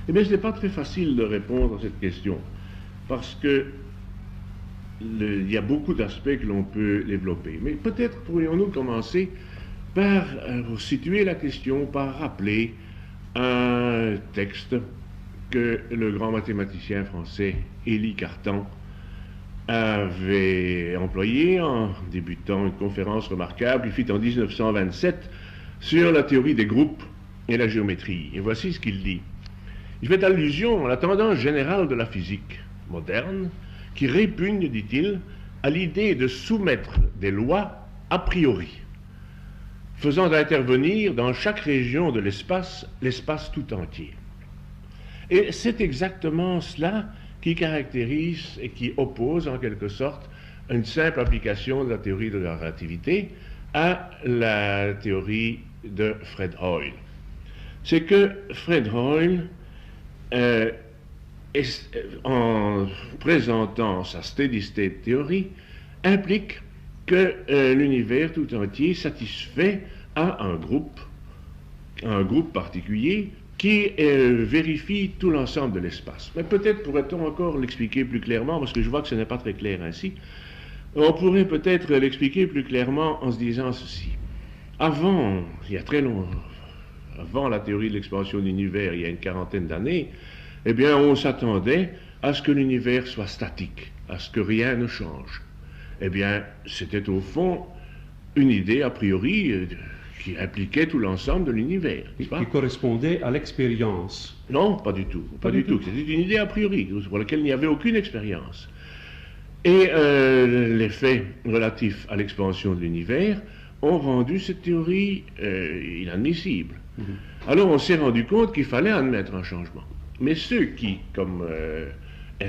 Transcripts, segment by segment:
Eh bien, ce n'est pas très facile de répondre à cette question, parce que il y a beaucoup d'aspects que l'on peut développer. Mais peut-être pourrions-nous commencer par situer la question, par rappeler un texte que le grand mathématicien français Élie Cartan avait employé en débutant une conférence remarquable, il fit en 1927, sur la théorie des groupes et la géométrie. Et voici ce qu'il dit. Il fait allusion à la tendance générale de la physique moderne qui répugne, dit-il, à l'idée de soumettre des lois a priori, faisant intervenir dans chaque région de l'espace tout entier. Et c'est exactement cela qui caractérise et qui oppose en quelque sorte une simple application de la théorie de la relativité à la théorie de Fred Hoyle. C'est que Fred Hoyle, en présentant sa steady state theory, implique que l'univers tout entier satisfait à un groupe particulier qui vérifie tout l'ensemble de l'espace. Mais peut-être pourrait-on encore l'expliquer plus clairement, parce que je vois que ce n'est pas très clair ainsi. On pourrait peut-être l'expliquer plus clairement en se disant ceci. Avant, il y a très longtemps, avant la théorie de l'expansion de l'univers, il y a une quarantaine d'années, eh bien, on s'attendait à ce que l'univers soit statique, à ce que rien ne change. Eh bien, c'était au fond une idée a priori qui impliquait tout l'ensemble de l'univers. Qui correspondait à l'expérience. Non, pas du tout. Pas du tout. C'était une idée a priori, pour laquelle il n'y avait aucune expérience. Et les faits relatifs à l'expansion de l'univers ont rendu cette théorie inadmissible. Alors on s'est rendu compte qu'il fallait admettre un changement. Mais ceux qui, comme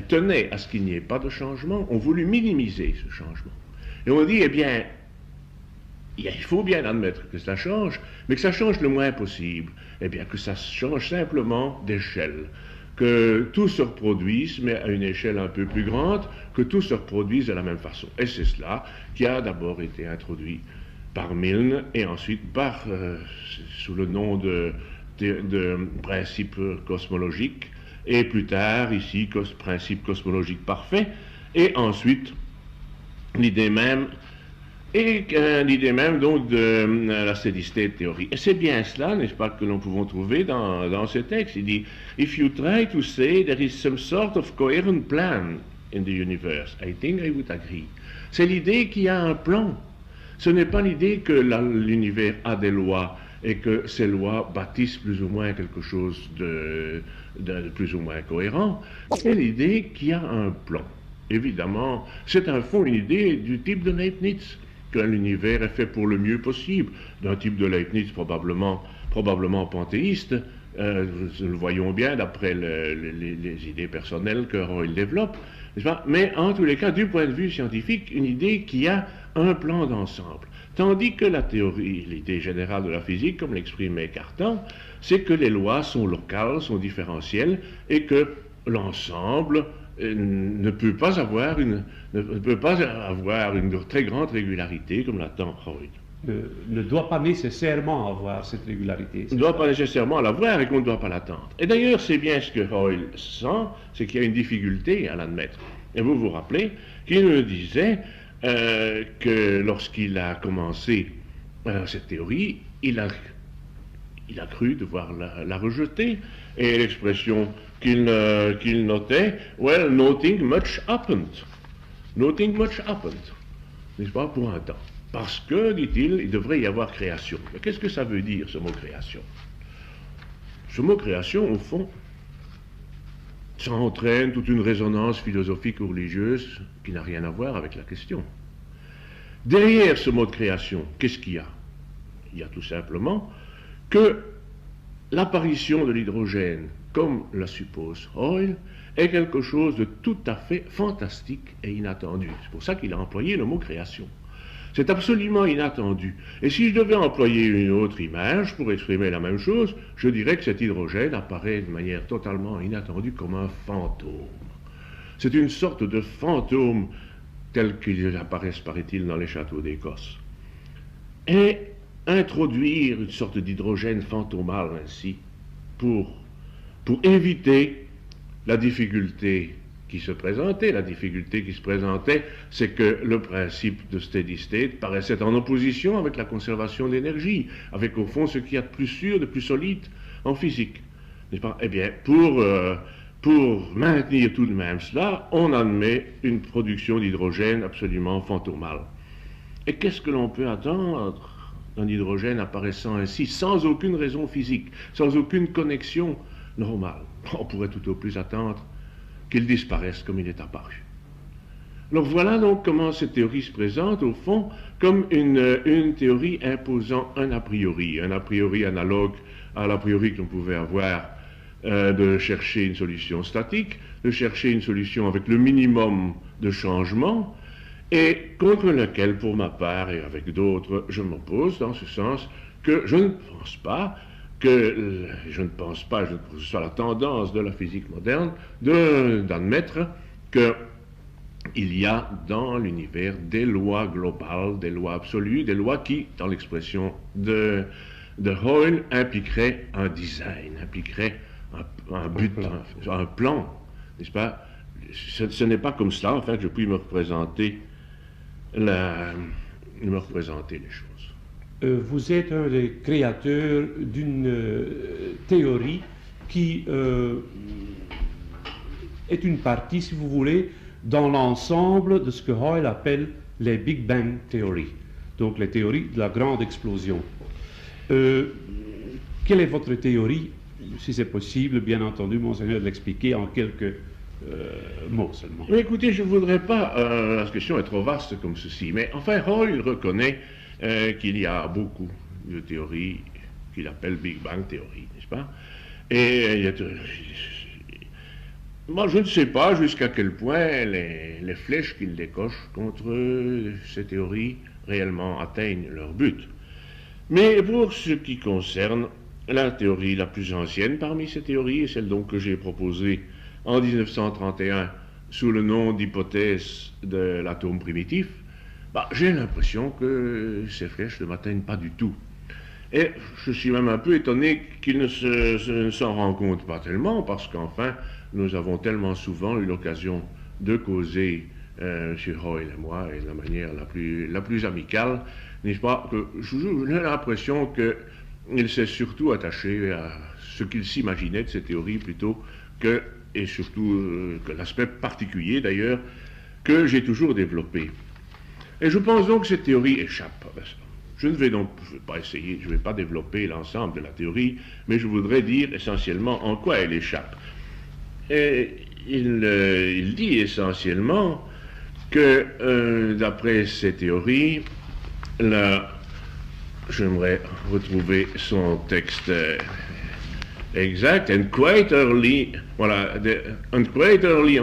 tenaient à ce qu'il n'y ait pas de changement, ont voulu minimiser ce changement. Et on dit, eh bien, il faut bien admettre que ça change, mais que ça change le moins possible. Eh bien, que ça change simplement d'échelle. Que tout se reproduise, mais à une échelle un peu plus grande, que tout se reproduise de la même façon. Et c'est cela qui a d'abord été introduit par Milne, et ensuite sous le nom de principe cosmologique, et plus tard, ici, principe cosmologique parfait, et ensuite, l'idée même donc de la steady state theory. Et c'est bien cela, n'est-ce pas, que nous pouvons trouver dans ce texte. Il dit, if you try to say there is some sort of coherent plan in the universe, I think I would agree. C'est l'idée qu'il y a un plan. Ce n'est pas l'idée que l'univers a des lois et que ces lois bâtissent plus ou moins quelque chose de plus ou moins cohérent. C'est l'idée qu'il y a un plan. Évidemment, c'est un fond une idée du type de Leibniz, que l'univers est fait pour le mieux possible, d'un type de Leibniz probablement panthéiste. Nous le voyons bien d'après les idées personnelles que Hoyle développe, n'est-ce pas? Mais en tous les cas, du point de vue scientifique, une idée qui a un plan d'ensemble. Tandis que la théorie, l'idée générale de la physique, comme l'exprimait Cartan, c'est que les lois sont locales, sont différentielles, et que l'ensemble ne peut pas avoir une très grande régularité, comme l'attend Hoyle. Ne doit pas nécessairement avoir cette régularité. On ne doit pas nécessairement l'avoir et qu'on ne doit pas l'attendre. Et d'ailleurs, c'est bien ce que Hoyle sent, c'est qu'il y a une difficulté à l'admettre. Et vous vous rappelez qu'il nous disait que lorsqu'il a commencé cette théorie, il a cru devoir la rejeter. Et l'expression qu'il notait, well, nothing much happened. Nothing much happened. N'est-ce pas, pour un temps. Parce que, dit-il, il devrait y avoir création. Mais qu'est-ce que ça veut dire, ce mot création? Ce mot création, au fond, ça entraîne toute une résonance philosophique ou religieuse qui n'a rien à voir avec la question. Derrière ce mot de création, qu'est-ce qu'il y a? Il y a tout simplement que l'apparition de l'hydrogène, comme la suppose Hoyle, est quelque chose de tout à fait fantastique et inattendu. C'est pour ça qu'il a employé le mot création. C'est absolument inattendu. Et si je devais employer une autre image pour exprimer la même chose, je dirais que cet hydrogène apparaît de manière totalement inattendue comme un fantôme. C'est une sorte de fantôme tel qu'ils apparaissent, paraît-il, dans les châteaux d'Écosse. Et introduire une sorte d'hydrogène fantomal ainsi pour pour éviter la difficulté qui se présentait. La difficulté qui se présentait, c'est que le principe de steady state paraissait en opposition avec la conservation de l'énergie, avec au fond ce qu'il y a de plus sûr, de plus solide en physique. N'est-ce pas? Eh bien, pour maintenir tout de même cela, on admet une production d'hydrogène absolument fantomale. Et qu'est-ce que l'on peut attendre d'un hydrogène apparaissant ainsi, sans aucune raison physique, sans aucune connexion normale? On pourrait tout au plus attendre qu'il disparaisse comme il est apparu. Alors voilà donc comment cette théorie se présente, au fond, comme une théorie imposant un a priori analogue à l'a priori que l'on pouvait avoir de chercher une solution statique, de chercher une solution avec le minimum de changement, et contre lequel, pour ma part et avec d'autres, je m'oppose dans ce sens que je ne pense pas que ce soit la tendance de la physique moderne d'admettre qu'il y a dans l'univers des lois globales, des lois absolues, des lois qui, dans l'expression de Hoyle, impliqueraient un design, impliqueraient un but, un plan, n'est-ce pas? Ce n'est pas comme cela, enfin, que je puis me représenter les choses. Vous êtes un des créateurs d'une théorie qui est une partie, si vous voulez, dans l'ensemble de ce que Hoyle appelle les Big Bang Theory, donc les théories de la grande explosion. Quelle est votre théorie, si c'est possible, bien entendu, Monseigneur, de l'expliquer en quelques mots seulement? Mais écoutez, je ne voudrais pas, la question est trop vaste comme ceci, mais enfin, Hoyle reconnaît qu'il y a beaucoup de théories qu'il appelle Big Bang Theory, n'est-ce pas? Et moi, je ne sais pas jusqu'à quel point les flèches qu'il décoche contre ces théories réellement atteignent leur but. Mais pour ce qui concerne la théorie la plus ancienne parmi ces théories, et celle donc que j'ai proposée en 1931 sous le nom d'hypothèse de l'atome primitif, j'ai l'impression que ces flèches ne m'atteignent pas du tout. Et je suis même un peu étonné qu'ils ne s'en rendent compte pas tellement, parce qu'enfin, nous avons tellement souvent eu l'occasion de causer, M. Hoyle et moi, et de la manière la plus amicale, n'est-ce pas, que j'ai l'impression qu'il s'est surtout attaché à ce qu'il s'imaginait de ces théories plutôt que, et surtout que l'aspect particulier d'ailleurs, que j'ai toujours développé. Et je pense donc que cette théorie échappe à ça. Je ne vais donc pas essayer, je ne vais pas développer l'ensemble de la théorie, mais je voudrais dire essentiellement en quoi elle échappe. Et il dit essentiellement que, d'après ces théories, j'aimerais retrouver son texte exact, and quite early on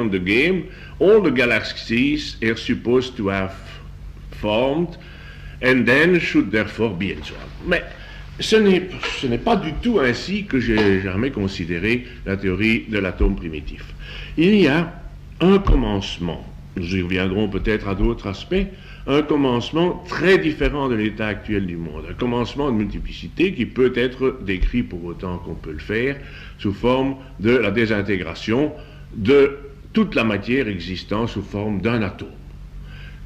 the game, all the galaxies are supposed to have formed, and then should therefore be and so on. Mais ce n'est pas du tout ainsi que j'ai jamais considéré la théorie de l'atome primitif. Il y a un commencement, nous y reviendrons peut-être à d'autres aspects, un commencement très différent de l'état actuel du monde, un commencement de multiplicité qui peut être décrit pour autant qu'on peut le faire sous forme de la désintégration de toute la matière existant sous forme d'un atome.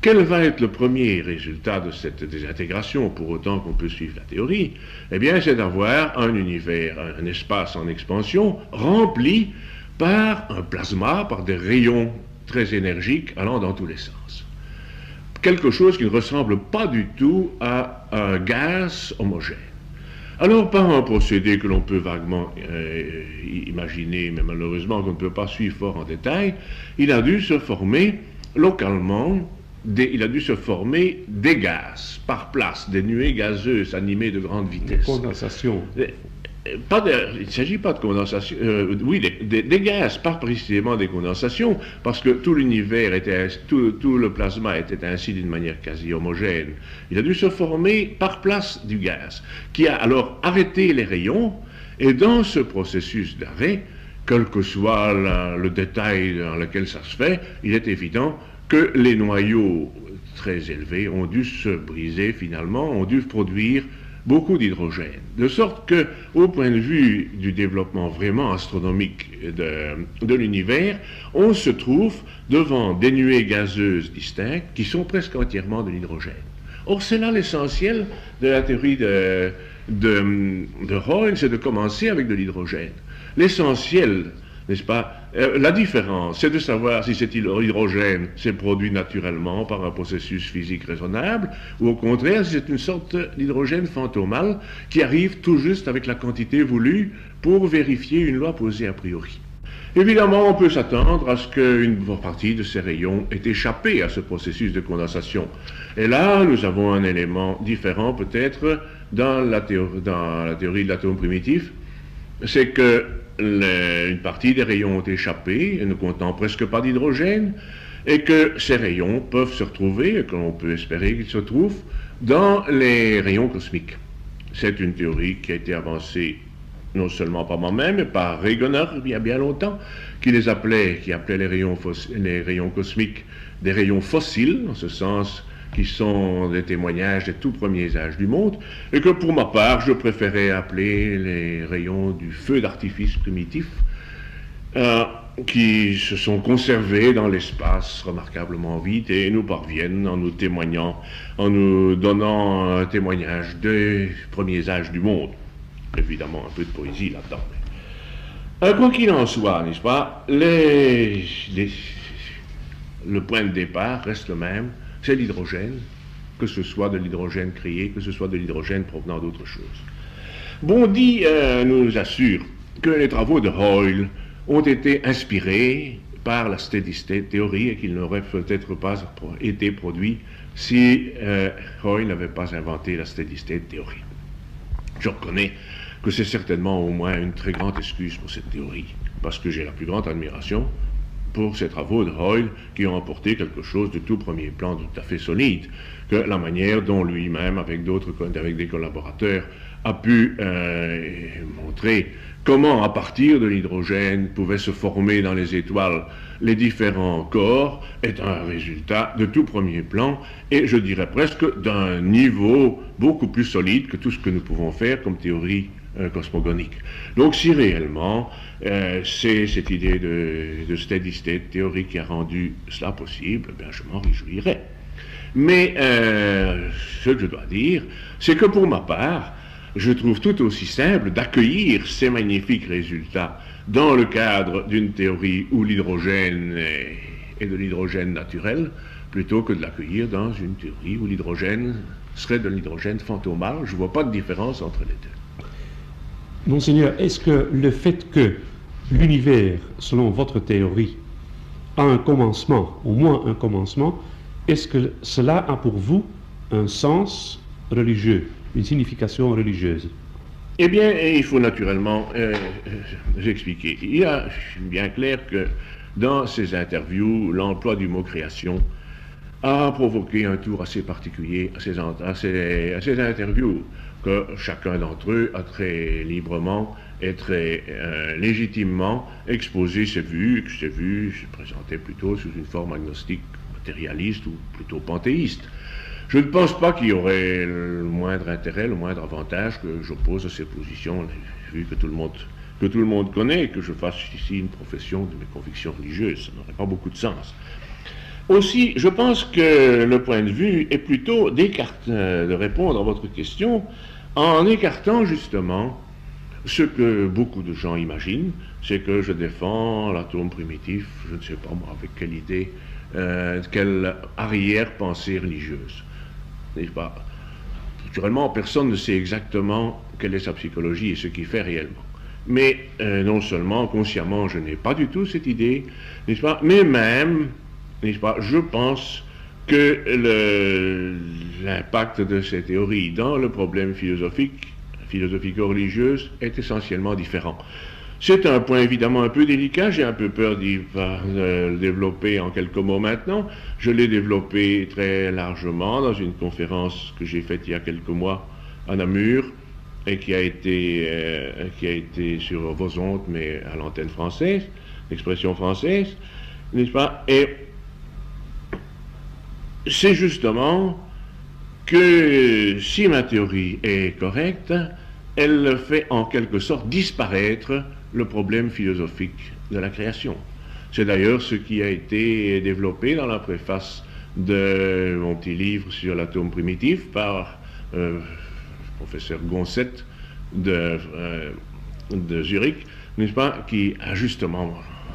Quel va être le premier résultat de cette désintégration, pour autant qu'on peut suivre la théorie? Eh bien, c'est d'avoir un univers, un espace en expansion, rempli par un plasma, par des rayons très énergiques allant dans tous les sens. Quelque chose qui ne ressemble pas du tout à un gaz homogène. Alors, par un procédé que l'on peut vaguement imaginer, mais malheureusement qu'on ne peut pas suivre fort en détail, il a dû se former localement des gaz par place, des nuées gazeuses animées de grande vitesse. Des condensations. Il ne s'agit pas de condensation, oui, des gaz, pas précisément des condensations, parce que tout l'univers tout le plasma était ainsi d'une manière quasi homogène. Il a dû se former par place du gaz, qui a alors arrêté les rayons, et dans ce processus d'arrêt, quel que soit le détail dans lequel ça se fait, il est évident que les noyaux très élevés ont dû se briser finalement, ont dû produire beaucoup d'hydrogène. De sorte que, au point de vue du développement vraiment astronomique de l'univers, on se trouve devant des nuées gazeuses distinctes qui sont presque entièrement de l'hydrogène. Or, c'est là l'essentiel de la théorie de Hoyle, c'est de commencer avec de l'hydrogène. L'essentiel, n'est-ce pas, la différence, c'est de savoir si cet hydrogène s'est produit naturellement par un processus physique raisonnable, ou au contraire, si c'est une sorte d'hydrogène fantomal qui arrive tout juste avec la quantité voulue pour vérifier une loi posée a priori. Évidemment, on peut s'attendre à ce qu'une partie de ces rayons ait échappé à ce processus de condensation. Et là, nous avons un élément différent peut-être dans la théorie de l'atome primitif, c'est que une partie des rayons ont échappé, ne contenant presque pas d'hydrogène, et que ces rayons peuvent se retrouver, et que l'on peut espérer qu'ils se trouvent, dans les rayons cosmiques. C'est une théorie qui a été avancée non seulement par moi-même, mais par Wegener il y a bien longtemps, qui appelait les rayons cosmiques des rayons fossiles, en ce sens qui sont des témoignages des tout premiers âges du monde, et que pour ma part, je préférais appeler les rayons du feu d'artifice primitif, qui se sont conservés dans l'espace remarquablement vite et nous parviennent en nous témoignant, en nous donnant un témoignage des premiers âges du monde. Évidemment, un peu de poésie là-dedans. Quoi qu'il en soit, n'est-ce pas, le point de départ reste le même, c'est l'hydrogène, que ce soit de l'hydrogène créé, que ce soit de l'hydrogène provenant d'autre chose. Bondy nous assure que les travaux de Hoyle ont été inspirés par la steady state theory et qu'ils n'auraient peut-être pas été produits si Hoyle n'avait pas inventé la steady state theory. Je reconnais que c'est certainement au moins une très grande excuse pour cette théorie, parce que j'ai la plus grande admiration pour ces travaux de Hoyle qui ont apporté quelque chose de tout premier plan, tout à fait solide, que la manière dont lui-même, avec des collaborateurs, a pu montrer comment, à partir de l'hydrogène, pouvaient se former dans les étoiles les différents corps, est un résultat de tout premier plan, et je dirais presque d'un niveau beaucoup plus solide que tout ce que nous pouvons faire comme théorie cosmogonique. Donc si réellement c'est cette idée de steady state théorie qui a rendu cela possible, eh bien, je m'en réjouirais. Mais ce que je dois dire, c'est que pour ma part, je trouve tout aussi simple d'accueillir ces magnifiques résultats dans le cadre d'une théorie où l'hydrogène est de l'hydrogène naturel, plutôt que de l'accueillir dans une théorie où l'hydrogène serait de l'hydrogène fantomal. Je ne vois pas de différence entre les deux. Monseigneur, est-ce que le fait que l'univers, selon votre théorie, a un commencement, au moins un commencement, est-ce que cela a pour vous un sens religieux, une signification religieuse? Eh bien, il faut naturellement expliquer. Il est bien clair que dans ces interviews, l'emploi du mot création a provoqué un tour assez particulier à ces interviews, que chacun d'entre eux a très librement et très légitimement exposé ses vues, que ces vues se présentaient plutôt sous une forme agnostique, matérialiste ou plutôt panthéiste. Je ne pense pas qu'il y aurait le moindre intérêt, le moindre avantage que j'oppose à ces positions, vu que tout le monde connaît, et que je fasse ici une profession de mes convictions religieuses. Ça n'aurait pas beaucoup de sens. Aussi, je pense que le point de vue est plutôt de répondre à votre question en écartant justement ce que beaucoup de gens imaginent, c'est que je défends l'atome primitif, je ne sais pas moi avec quelle idée, quelle arrière-pensée religieuse. N'est-ce pas? Naturellement, personne ne sait exactement quelle est sa psychologie et ce qu'il fait réellement. Mais non seulement consciemment, je n'ai pas du tout cette idée, n'est-ce pas? Mais même, n'est-ce pas, je pense que l'impact de ces théories dans le problème philosophico-religieuse est essentiellement différent. C'est un point évidemment un peu délicat, j'ai un peu peur d'y le développer en quelques mots maintenant. Je l'ai développé très largement dans une conférence que j'ai faite il y a quelques mois à Namur et qui a été sur vos ondes, mais à l'antenne française, l'expression française, n'est-ce pas? Et c'est justement que si ma théorie est correcte, elle fait en quelque sorte disparaître le problème philosophique de la création. C'est d'ailleurs ce qui a été développé dans la préface de mon petit livre sur l'atome primitif par le professeur Gonset de Zurich, n'est-ce pas, qui a justement,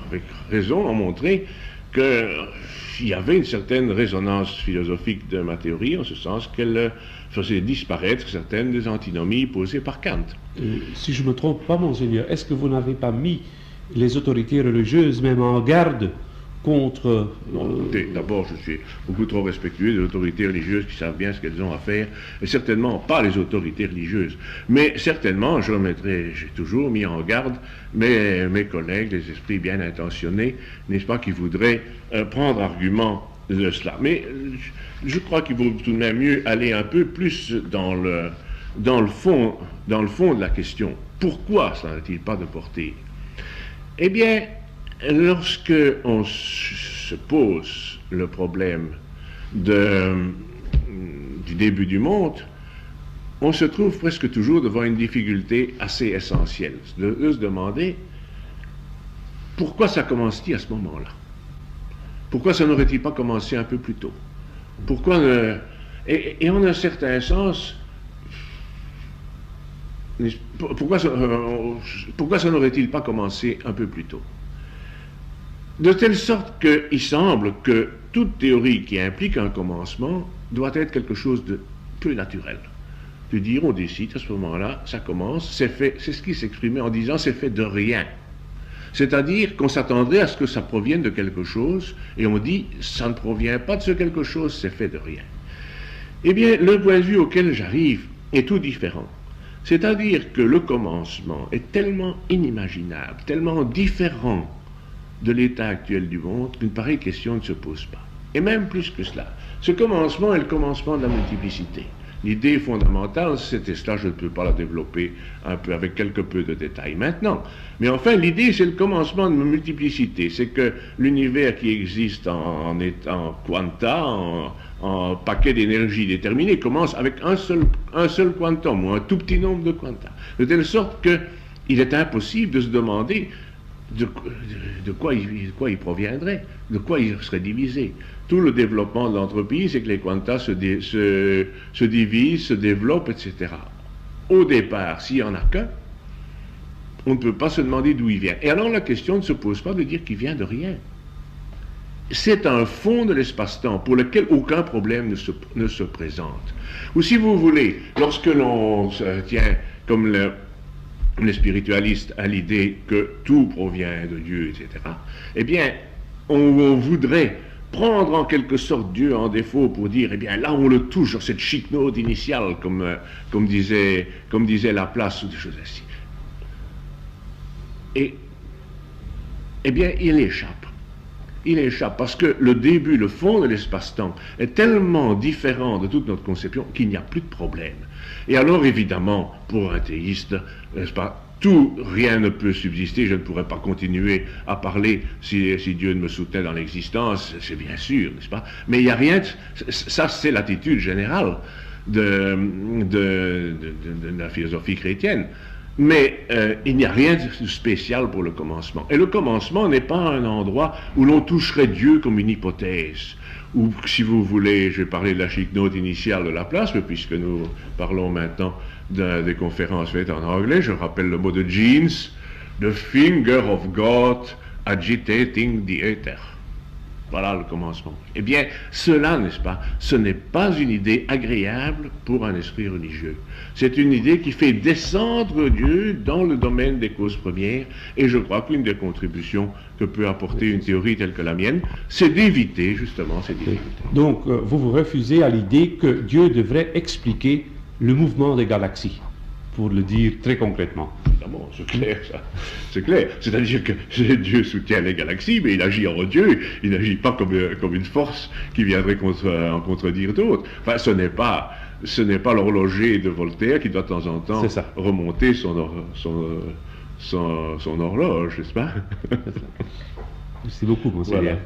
avec raison, montré qu'il y avait une certaine résonance philosophique de ma théorie, en ce sens qu'elle faisait disparaître certaines des antinomies posées par Kant. Si je ne me trompe pas, monseigneur, est-ce que vous n'avez pas mis les autorités religieuses même en garde contre... D'abord, je suis beaucoup trop respectueux des autorités religieuses qui savent bien ce qu'elles ont à faire, et certainement pas les autorités religieuses. Mais certainement, j'ai toujours mis en garde mes collègues, les esprits bien intentionnés, n'est-ce pas, qui voudraient prendre argument de cela. Mais je crois qu'il vaut tout de même mieux aller un peu plus dans le fond de la question. Pourquoi ça n'a-t-il pas de portée? Eh bien, lorsque on se pose le problème du début du monde, on se trouve presque toujours devant une difficulté assez essentielle, de se demander pourquoi ça commence-t-il à ce moment-là? Pourquoi ça n'aurait-il pas commencé un peu plus tôt? Et en un certain sens, pourquoi ça n'aurait-il pas commencé un peu plus tôt? De telle sorte qu'il semble que toute théorie qui implique un commencement doit être quelque chose de peu naturel. De dire, on décide, à ce moment-là, ça commence, c'est fait, c'est ce qui s'exprimait en disant, c'est fait de rien. C'est-à-dire qu'on s'attendrait à ce que ça provienne de quelque chose, et on dit, ça ne provient pas de ce quelque chose, c'est fait de rien. Eh bien, le point de vue auquel j'arrive est tout différent. C'est-à-dire que le commencement est tellement inimaginable, tellement différent de l'état actuel du monde qu'une pareille question ne se pose pas. Et même plus que cela, ce commencement est le commencement de la multiplicité. L'idée fondamentale, c'était cela, je ne peux pas la développer un peu avec quelque peu de détails maintenant. Mais enfin, l'idée, c'est le commencement de la multiplicité. C'est que l'univers qui existe en quanta, en paquet d'énergie déterminé, commence avec un seul quantum, ou un tout petit nombre de quanta. De telle sorte qu'il est impossible de se demander de quoi il proviendrait, de quoi il serait divisé. Tout le développement de l'entropie, c'est que les quantas se divisent, se développent, etc. Au départ, s'il n'y en a qu'un, on ne peut pas se demander d'où il vient. Et alors la question ne se pose pas de dire qu'il vient de rien. C'est un fond de l'espace-temps pour lequel aucun problème ne se présente. Ou si vous voulez, lorsque l'on se tient comme les spiritualistes à l'idée que tout provient de Dieu, etc., eh bien, on voudrait prendre en quelque sorte Dieu en défaut pour dire, eh bien, là, on le touche sur cette chic note initiale, comme disait Laplace, ou des choses ainsi. Et, eh bien, il échappe. Il échappe parce que le début, le fond de l'espace-temps est tellement différent de toute notre conception qu'il n'y a plus de problème. Et alors, évidemment, pour un théiste, n'est-ce pas, rien ne peut subsister, je ne pourrais pas continuer à parler si Dieu ne me soutenait dans l'existence, c'est bien sûr, n'est-ce pas? Mais il n'y a rien, ça c'est l'attitude générale de la philosophie chrétienne. Mais il n'y a rien de spécial pour le commencement. Et le commencement n'est pas un endroit où l'on toucherait Dieu comme une hypothèse. Ou, si vous voulez, je vais parler de la chic note initiale de Laplace, mais puisque nous parlons maintenant des conférences faites en anglais, je rappelle le mot de Jeans, the finger of God agitating the ether. Voilà le commencement. Eh bien, cela, n'est-ce pas, ce n'est pas une idée agréable pour un esprit religieux. C'est une idée qui fait descendre Dieu dans le domaine des causes premières, et je crois qu'une des contributions que peut apporter une théorie telle que la mienne, c'est d'éviter justement ces difficultés. Donc, vous vous refusez à l'idée que Dieu devrait expliquer le mouvement des galaxies, pour le dire très concrètement. Évidemment, c'est clair, ça. C'est clair. C'est-à-dire que Dieu soutient les galaxies, mais il agit en Dieu. Il n'agit pas comme une force qui viendrait en contredire d'autres. Enfin, ce n'est pas l'horloger de Voltaire qui doit de temps en temps remonter son horloge, n'est-ce pas? Merci beaucoup, monseigneur. Voilà.